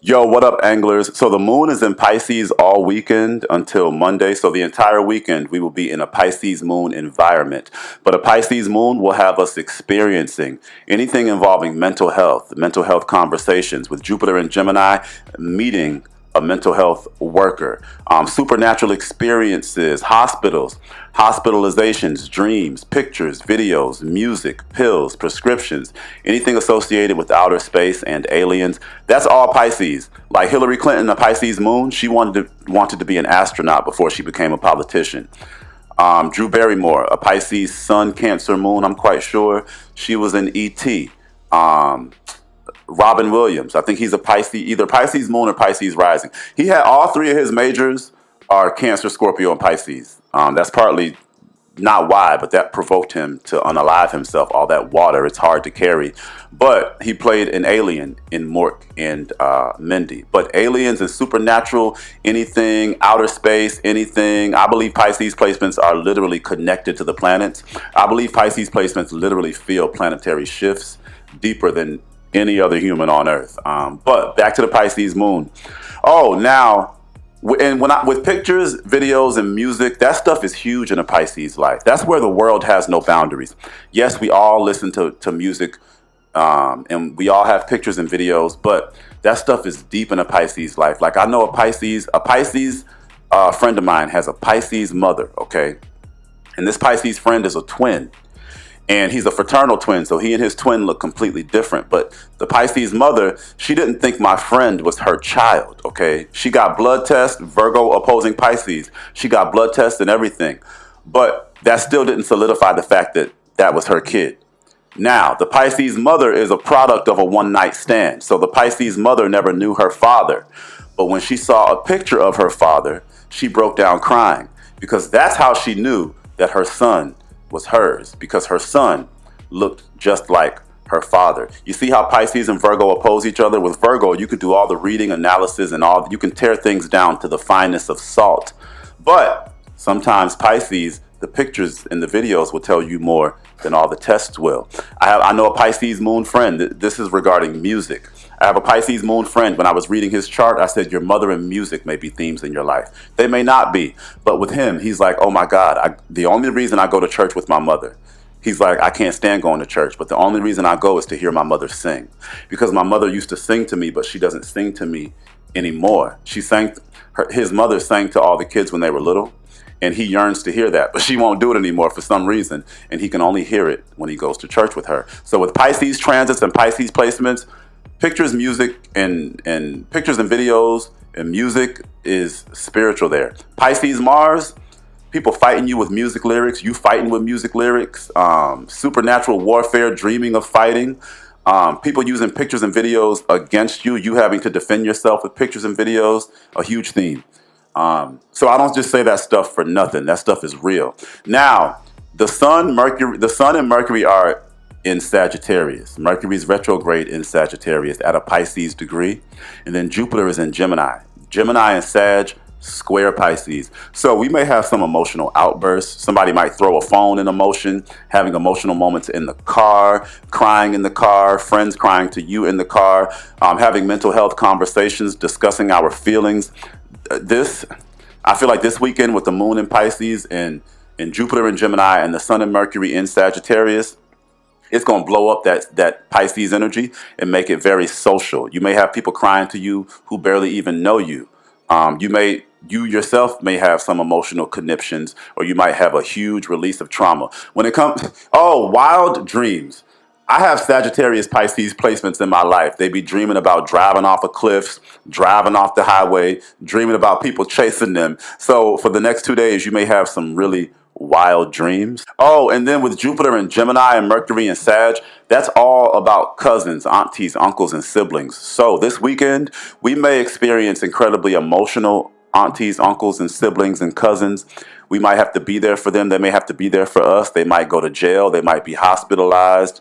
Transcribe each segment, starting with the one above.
Yo, what up, anglers? So the moon is in Pisces all weekend until Monday. So the entire weekend we will be in a Pisces moon environment. But a Pisces moon will have us experiencing anything involving mental health conversations with Jupiter and Gemini, meeting a mental health worker, supernatural experiences, hospitals, hospitalizations, dreams, pictures, videos, music, pills, prescriptions, anything associated with outer space and aliens. That's all Pisces. Like Hillary Clinton, a Pisces moon, she wanted to be an astronaut before she became a politician. Drew Barrymore, a Pisces Sun Cancer moon, I'm quite sure. She was in E.T. Robin Williams, I think he's a Pisces, either Pisces moon or Pisces rising. He had all three of his majors are Cancer, Scorpio, and Pisces. That's partly not why, but that provoked him to unalive himself. All that water, it's hard to carry. But he played an alien in Mork and Mindy. But aliens and supernatural, anything, outer space, anything. I believe Pisces placements are literally connected to the planets. I believe Pisces placements literally feel planetary shifts deeper than any other human on Earth. But back to the Pisces moon. Oh, now, and with pictures, videos, and music, that stuff is huge in a Pisces life. That's where the world has no boundaries. Yes, we all listen to music, and we all have pictures and videos, but that stuff is deep in a Pisces life. Like I know a Pisces friend of mine has a Pisces mother, okay? And this Pisces friend is a twin. And he's a fraternal twin, so he and his twin look completely different. But the Pisces mother, she didn't think my friend was her child, okay? She got blood tests, Virgo opposing Pisces. She got blood tests and everything. But that still didn't solidify the fact that that was her kid. Now, the Pisces mother is a product of a one-night stand. So the Pisces mother never knew her father. But when she saw a picture of her father, she broke down crying because that's how she knew that her son was hers, because her son looked just like her father. You see how Pisces and Virgo oppose each other? With Virgo, you could do all the reading, analysis, and all. You can tear things down to the fineness of salt. But sometimes Pisces, the pictures and the videos will tell you more than all the tests will. I know a Pisces moon friend. This is regarding music. I have a Pisces moon friend. When I was reading his chart, I said, your mother and music may be themes in your life. They may not be. But with him, he's like, oh my God, the only reason I go to church with my mother, he's like, I can't stand going to church, but the only reason I go is to hear my mother sing. Because my mother used to sing to me, but she doesn't sing to me anymore. His mother sang to all the kids when they were little. And he yearns to hear that, but she won't do it anymore for some reason. And he can only hear it when he goes to church with her. So with Pisces transits and Pisces placements, pictures, music, and pictures and videos and music is spiritual there. Pisces Mars, people fighting you with music lyrics, you fighting with music lyrics, supernatural warfare, dreaming of fighting, people using pictures and videos against you, you having to defend yourself with pictures and videos, a huge theme. So I don't just say that stuff for nothing. That stuff is real. Now, the sun and Mercury are in Sagittarius. Mercury's retrograde in Sagittarius at a Pisces degree. And then Jupiter is in Gemini. Gemini and Sag square Pisces. So we may have some emotional outbursts. Somebody might throw a phone in emotion, having emotional moments in the car, crying in the car, friends crying to you in the car, having mental health conversations, discussing our feelings. I feel like this weekend with the moon in Pisces and Jupiter in Gemini and the sun and Mercury in Sagittarius, it's going to blow up that Pisces energy and make it very social. You may have people crying to you who barely even know you. You yourself may have some emotional conniptions, or you might have a huge release of trauma. When it comes, wild dreams. I have Sagittarius Pisces placements in my life. They be dreaming about driving off of cliffs, driving off the highway, dreaming about people chasing them. So for the next 2 days, you may have some really wild dreams. Oh, and then with Jupiter and Gemini and Mercury and Sag, that's all about cousins, aunties, uncles, and siblings. So this weekend, we may experience incredibly emotional aunties, uncles, and siblings and cousins. We might have to be there for them. They may have to be there for us. They might go to jail. They might be hospitalized.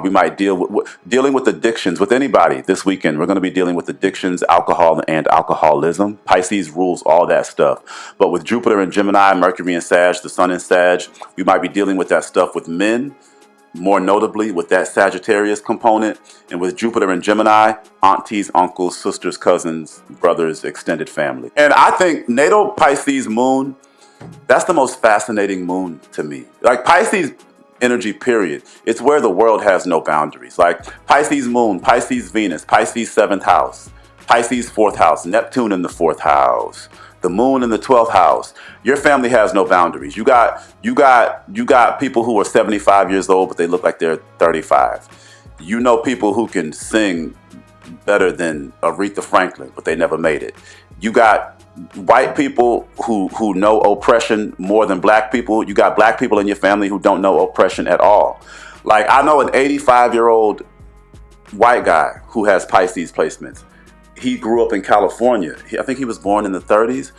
We might dealing with addictions with anybody this weekend. We're going to be dealing with addictions, alcohol, and alcoholism. Pisces rules all that stuff. But with Jupiter and Gemini, Mercury and Sag, the sun in Sag, we might be dealing with that stuff with men, more notably with that Sagittarius component, and with Jupiter and Gemini, aunties, uncles, sisters, cousins, brothers, extended family. And I think natal Pisces moon, that's the most fascinating moon to me. Like Pisces energy, period. It's where the world has no boundaries. Like Pisces moon, Pisces Venus, Pisces 7th house, Pisces 4th house, Neptune in the 4th house, the moon in the 12th house. Your family has no boundaries. You got people who are 75 years old, but they look like they're 35. You know people who can sing better than Aretha Franklin, but they never made it. You got white people who know oppression more than black people. You got black people in your family who don't know oppression at all. Like I know an 85-year-old white guy who has Pisces placements. He grew up in California. I think he was born in the 30s.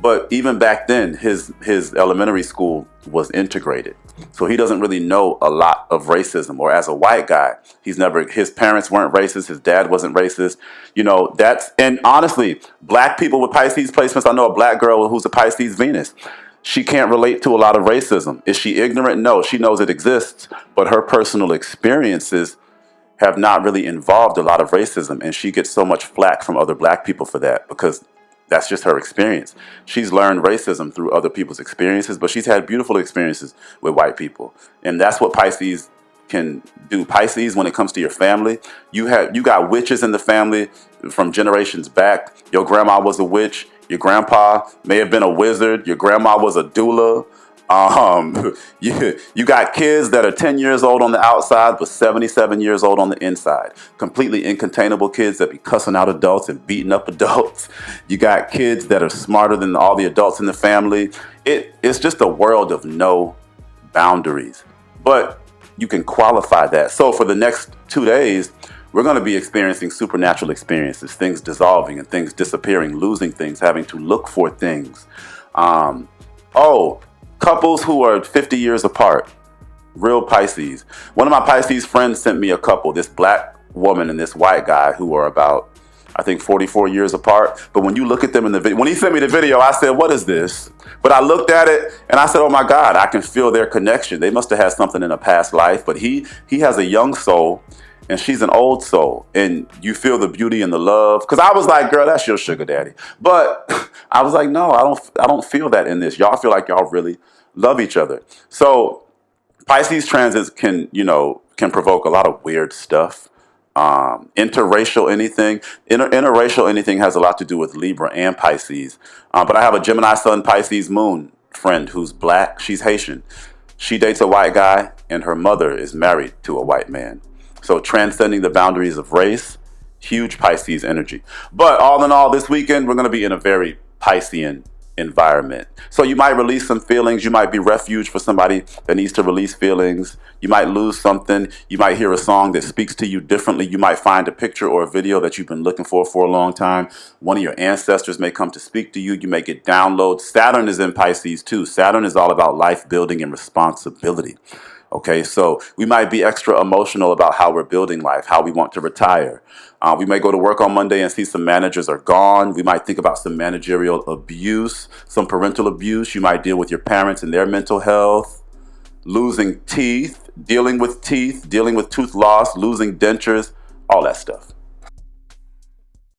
But even back then, his elementary school was integrated. So he doesn't really know a lot of racism. Or as a white guy, his parents weren't racist. His dad wasn't racist. You know, and honestly, black people with Pisces placements, I know a black girl who's a Pisces Venus. She can't relate to a lot of racism. Is she ignorant? No, she knows it exists. But her personal experiences have not really involved a lot of racism. And she gets so much flack from other black people for that because that's just her experience. She's learned racism through other people's experiences, but she's had beautiful experiences with white people. And that's what Pisces can do. Pisces, when it comes to your family, you got witches in the family from generations back. Your grandma was a witch. Your grandpa may have been a wizard. Your grandma was a doula. You got kids that are 10 years old on the outside, but 77 years old on the inside. Completely incontainable kids that be cussing out adults and beating up adults. You got kids that are smarter than all the adults in the family. It's just a world of no boundaries. But you can qualify that. So for the next 2 days, we're going to be experiencing supernatural experiences, things dissolving and things disappearing, losing things, having to look for things. Couples who are 50 years apart, real Pisces. One of my Pisces friends sent me a couple, this black woman and this white guy who are about, I think, 44 years apart. But when you look at them in the video, when he sent me the video, I said, what is this? But I looked at it and I said, oh my God, I can feel their connection. They must have had something in a past life. But he has a young soul and she's an old soul. And you feel the beauty and the love. Because I was like, girl, that's your sugar daddy. But I was like, no, I don't feel that in this. Y'all feel like y'all really love each other. So Pisces transits can provoke a lot of weird stuff. Interracial anything has a lot to do with Libra and Pisces. But I have a Gemini Sun Pisces Moon friend who's black. She's Haitian. She dates a white guy and her mother is married to a white man. So transcending the boundaries of race, huge Pisces energy. But all in all, this weekend, we're going to be in a very Piscean environment. So you might release some feelings. You might be refuge for somebody that needs to release feelings. You might lose something. You might hear a song that speaks to you differently. You might find a picture or a video that you've been looking for a long time. One of your ancestors may come to speak to you. You may get downloads. Saturn is in Pisces too. Saturn is all about life building and responsibility. Okay, so we might be extra emotional about how we're building life, how we want to retire. We may go to work on Monday and see some managers are gone. We might think about some managerial abuse, some parental abuse. You might deal with your parents and their mental health, losing teeth, dealing with tooth loss, losing dentures, all that stuff.